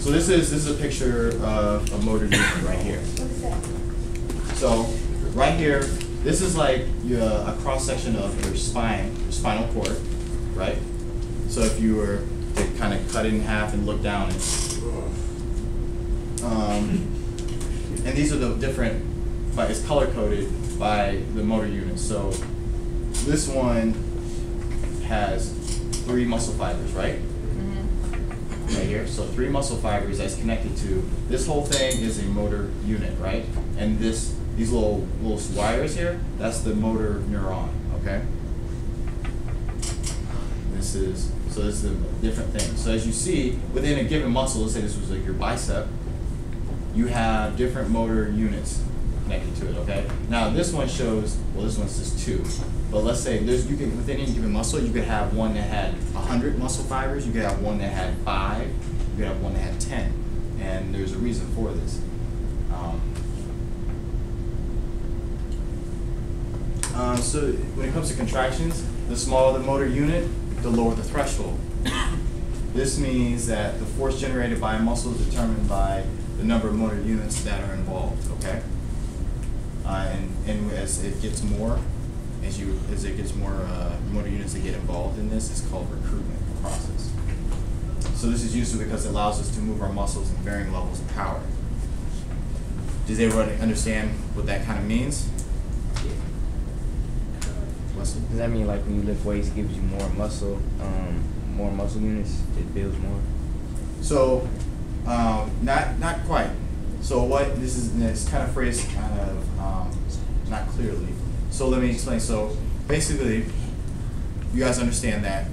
So this is a picture of a motor unit right here. So right here, this is like a cross section of your spine, your spinal cord, right? So if you were to kind of cut it in half and look down, and these are the different, but it's color coded by the motor unit. So this one has 3 muscle fibers, right? Right here. So 3 muscle fibers that's connected to this whole thing is a motor unit, right? And these little wires here, that's the motor neuron. Okay. This is a different thing. So as you see, within a given muscle, let's say this was like your bicep, you have different motor units connected to it. Okay. Now this one shows, well, this one says 2. But let's say within any given muscle, you could have one that had 100 muscle fibers, you could have one that had 5, you could have one that had 10, and there's a reason for this. So when it comes to contractions, the smaller the motor unit, the lower the threshold. This means that the force generated by a muscle is determined by the number of motor units that are involved. Okay, and as it gets more. As it gets more motor units that get involved in this, it's called recruitment process. So this is useful because it allows us to move our muscles in varying levels of power. Does everybody understand what that kind of means? Does that mean like when you lift weights, it gives you more muscle units? It builds more. So not quite. So what this is, it's kind of phrased kind of not clearly. So let me explain. So basically, you guys understand that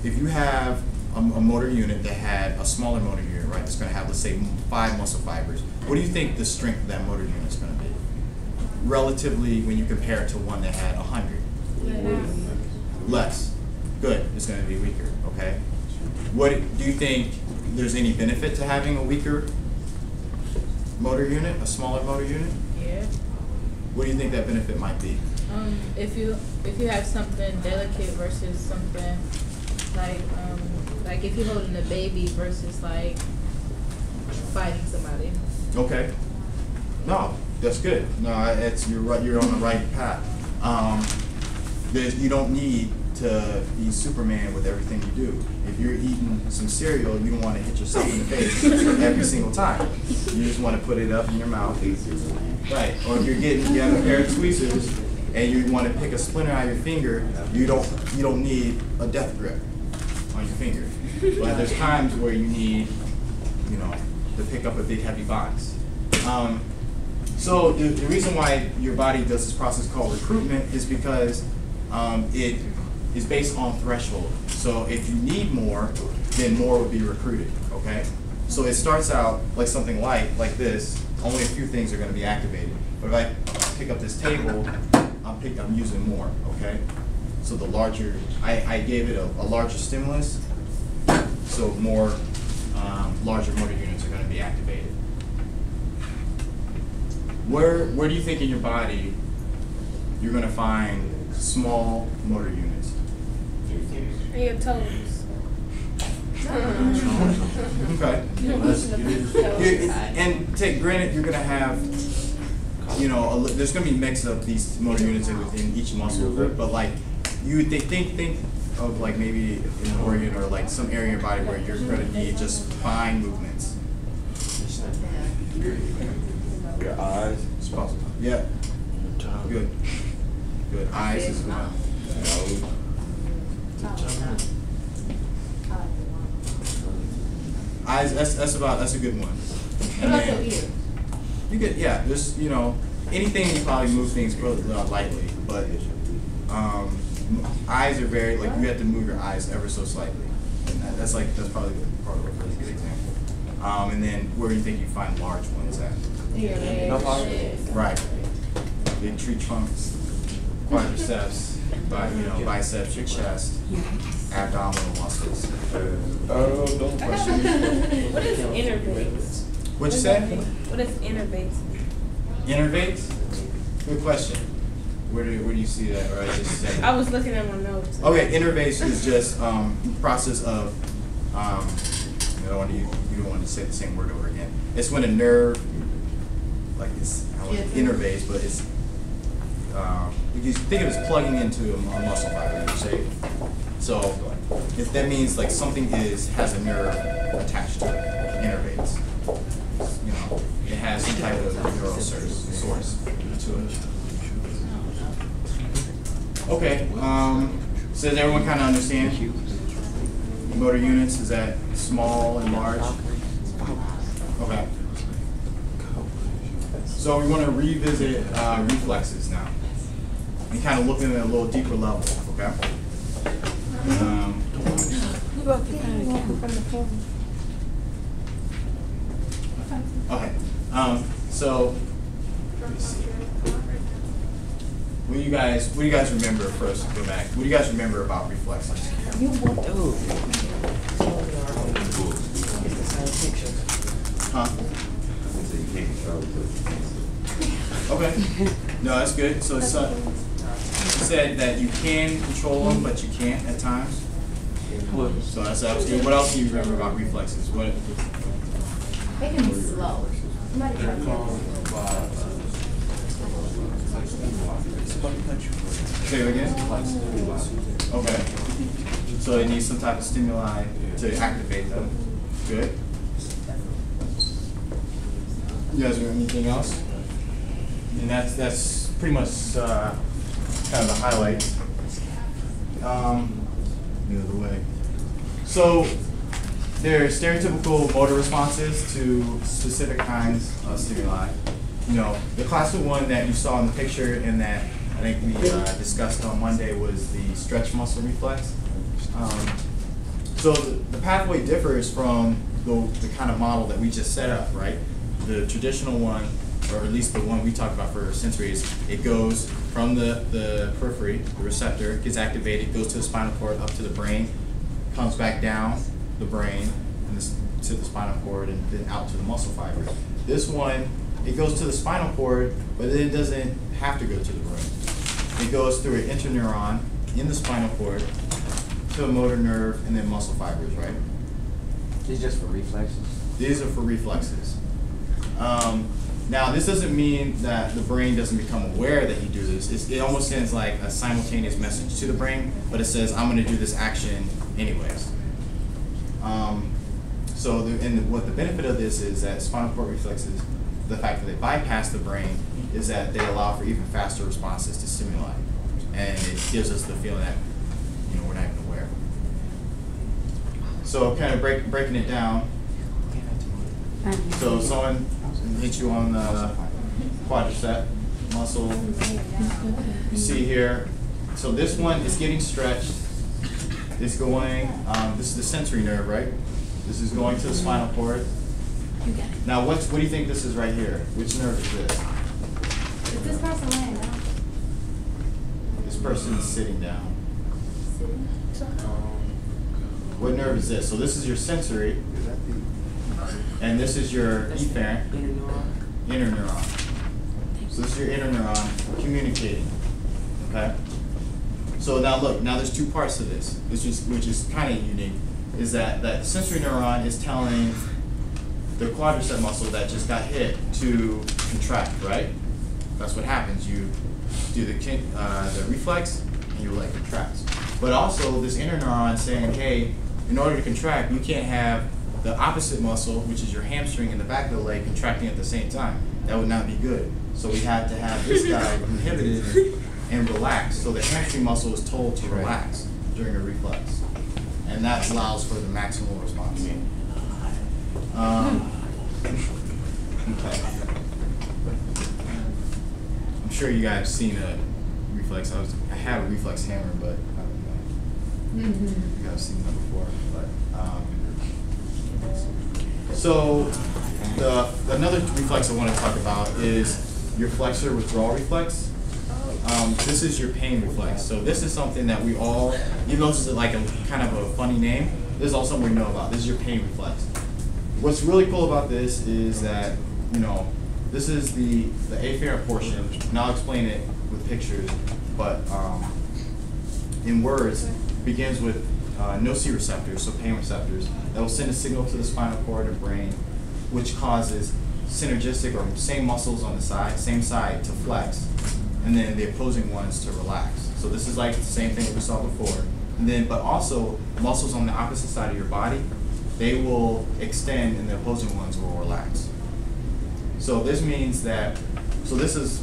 if you have a motor unit that had a smaller motor unit, right, that's going to have, let's say, 5 muscle fibers, what do you think the strength of that motor unit is going to be? Relatively, when you compare it to one that had 100? Less. Good. It's going to be weaker, okay? What do you think there's any benefit to having a weaker motor unit, a smaller motor unit? Yeah. What do you think that benefit might be? If you have something delicate versus something like if you're holding a baby versus like fighting somebody. Okay. No, that's good. No, you're right. You're on the right path. You don't need to be Superman with everything you do. If you're eating some cereal, you don't want to hit yourself in the face every single time. You just want to put it up in your mouth. Right. Or if you have a pair of tweezers and you want to pick a splinter out of your finger, you don't need a death grip on your finger. But there's times where you need, to pick up a big heavy box. So the reason why your body does this process called recruitment is because it is based on threshold. So if you need more, then more would be recruited. Okay. So it starts out like something light, like this. Only a few things are going to be activated. But if I pick up this table, I'm using more, okay? So the larger, I gave it a larger stimulus, so more larger motor units are going to be activated. Where do you think in your body you're going to find small motor units? And your toes. Okay. And granted, you're going to have, there's going to be a mix of these motor units within each muscle group, but like, think of like maybe an organ or like some area in your body where you're going to need just fine movements. Your eyes. It's possible. Yeah. Good. Good. Eyes as well. Eyes. That's a good one. And then, you get just anything you probably move things really lightly, but eyes are very you have to move your eyes ever so slightly, and that's probably part of a really good example. And then where do you think you find large ones at? Right. Big tree trunks, quadriceps, biceps, your chest, abdominal muscles. Don't question me. What is innervates? What'd you say? What is innervates? Innervates? Good question. Where do you see that? Or I just said. I was looking at my notes. Okay, innervates is just process of don't want to say the same word over again. It's when a nerve, like it's innervates, but it's you think of it as plugging into a muscle fiber, you say. So if that means like something has a nerve attached to it, innervates. You know, it has some type of neural source to it. Okay. So does everyone kind of understand? Motor units, is that small and large? Okay. So we want to revisit reflexes now. And kind of look at it at a little deeper level, okay? Okay. So let me see. What do you guys remember first? Go back. What do you guys remember about reflexes? Huh? Okay. No, that's good. So it's you said that you can control them, but you can't at times. So that's good. What else do you remember about reflexes? What? They can be slow. Say it again? Okay. So it needs some type of stimuli to activate them. Good. You guys have anything else? And that's pretty much kind of the highlights. The other way. So there are stereotypical motor responses to specific kinds of stimuli. You know, the classic one that you saw in the picture and that I think we discussed on Monday was the stretch muscle reflex. So the pathway differs from the kind of model that we just set up, right? The traditional one, or at least the one we talked about for sensory, is it goes from the periphery, the receptor, gets activated, goes to the spinal cord, up to the brain, comes back down the brain, and to the spinal cord, and then out to the muscle fibers. This one, it goes to the spinal cord, but it doesn't have to go to the brain. It goes through an interneuron in the spinal cord to a motor nerve and then muscle fibers, right? These just for reflexes? These are for reflexes. Now, this doesn't mean that the brain doesn't become aware that you do this. It almost sends like a simultaneous message to the brain, but it says, I'm going to do this action anyways. What the benefit of this is that spinal cord reflexes, the fact that they bypass the brain, is that they allow for even faster responses to stimuli. And it gives us the feeling that, you know, we're not even aware. So kind of breaking it down. So someone hit you on the quadricep muscle. You see here. So this one is getting stretched. It's going, this is the sensory nerve, right? This is going to the spinal cord. Now what do you think this is right here? Which nerve is this? Is this person laying down? This person is sitting down. What nerve is this? So this is your sensory. And this is your efferent, inner neuron. So this is your inner neuron communicating, okay? So now look, now there's two parts to this, which is kind of unique, is that sensory neuron is telling the quadricep muscle that just got hit to contract, right? That's what happens. You do the reflex and your leg contracts. But also this inner neuron saying, hey, in order to contract, you can't have the opposite muscle, which is your hamstring and the back of the leg, contracting at the same time. That would not be good. So we had to have this guy inhibited and relaxed. So the hamstring muscle is told to relax during a reflex. And that allows for the maximal response. Okay. I'm sure you guys have seen a reflex. I have a reflex hammer, but I don't know. You guys have seen that before. But so another reflex I want to talk about is your flexor withdrawal reflex. This is your pain reflex. So this is something that we all, even though this is like a kind of a funny name, this is also something we know about. This is your pain reflex. What's really cool about this is that, you know, this is the afferent portion, and I'll explain it with pictures, but in words, it begins with nociceptors, so pain receptors, that will send a signal to the spinal cord and brain, which causes synergistic or same muscles on the same side to flex, and then the opposing ones to relax. So this is like the same thing that we saw before. And then, but also muscles on the opposite side of your body, they will extend and the opposing ones will relax. So this means that, so this is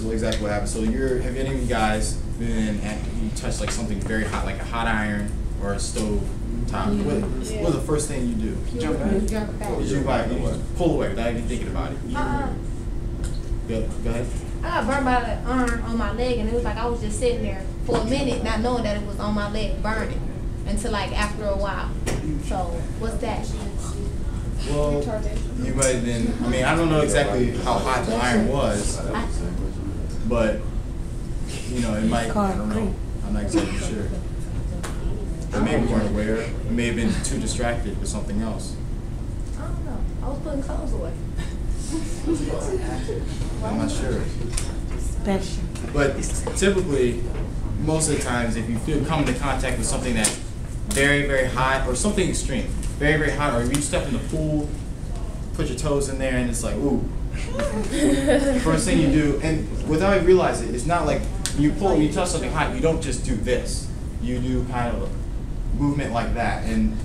exactly what happens. So have any of you guys been you touched like something very hot, like a hot iron or a stove top? What's the first thing you do? Jump back. You just pull away without even thinking about it. Go ahead. I got burned by the iron on my leg, and it was like I was just sitting there for a minute, not knowing that it was on my leg burning, until like after a while. So what's that? Well, you might have been, I mean, I don't know exactly how hot the iron was, but, you know, it might, I don't know, I'm not exactly sure. But maybe you weren't aware, you may have been too distracted with something else. I don't know. I was putting clothes away. I'm not sure. But typically, most of the times, if you come into contact with something that's very, very hot, or something extreme, very, very hot, or if you step in the pool, put your toes in there, and it's like, ooh. First thing you do, and without you realize it, it's not like when you touch something hot, you don't just do this. You do kind of a movement like that, and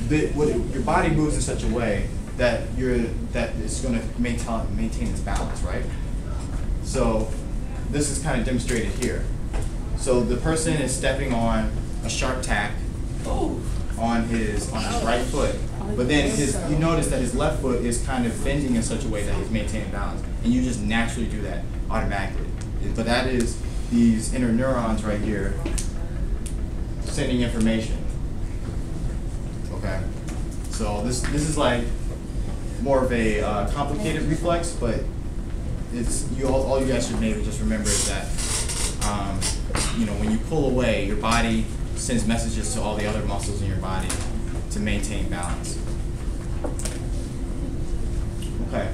your body moves in such a way that it's going to maintain its balance, right? So this is kind of demonstrated here. So the person is stepping on a sharp tack on his right foot, but then you notice that his left foot is kind of bending in such a way that he's maintaining balance, and you just naturally do that automatically. But that is these inner neurons right here sending information. Okay, so this is like more of a complicated reflex, but it's all you guys should maybe just remember is that you know, when you pull away, your body sends messages to all the other muscles in your body to maintain balance. Okay.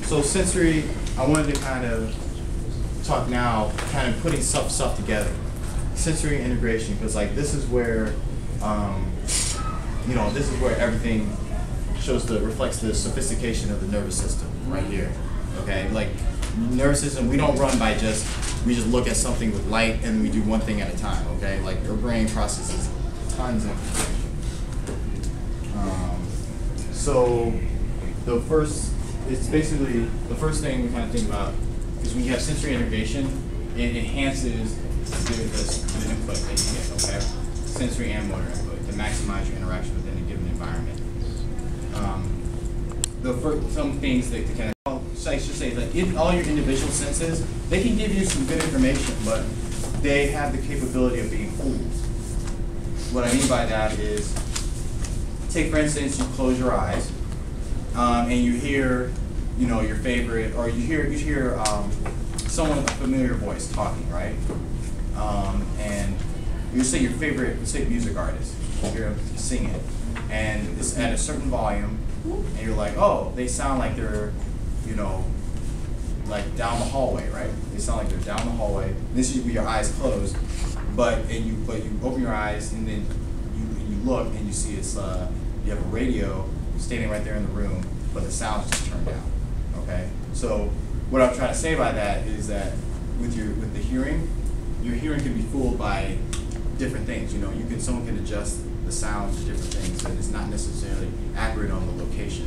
So sensory, I wanted to kind of talk now, kind of putting stuff together. Sensory integration, because like this is where you know, this is where everything reflects the sophistication of the nervous system right here. Okay, like nervous system, we don't run by we just look at something with light and we do one thing at a time. Okay, like your brain processes tons of information. So the first thing we kind of think about is when you have sensory integration, it enhances the input that you get. Okay, sensory and motor input to maximize your interaction within a given environment. Some things that kind of, I should say, like all your individual senses, they can give you some good information, but they have the capability of being fooled. What I mean by that is, take for instance, you close your eyes, and you hear, you know, your favorite, or you hear someone with a familiar voice talking, right? And you say your favorite, let's say, music artist, you hear them sing it, and it's at a certain volume, and you're like, oh, they sound like they're, you know, like down the hallway, right? They sound like they're down the hallway. This is with your eyes closed, but you open your eyes and then you look and you see it's you have a radio standing right there in the room, but the sound is just turned down. Okay, so what I'm trying to say by that is that with the hearing, your hearing can be fooled by different things. You know, someone can adjust the sound to different things, and it's not necessarily accurate on the location.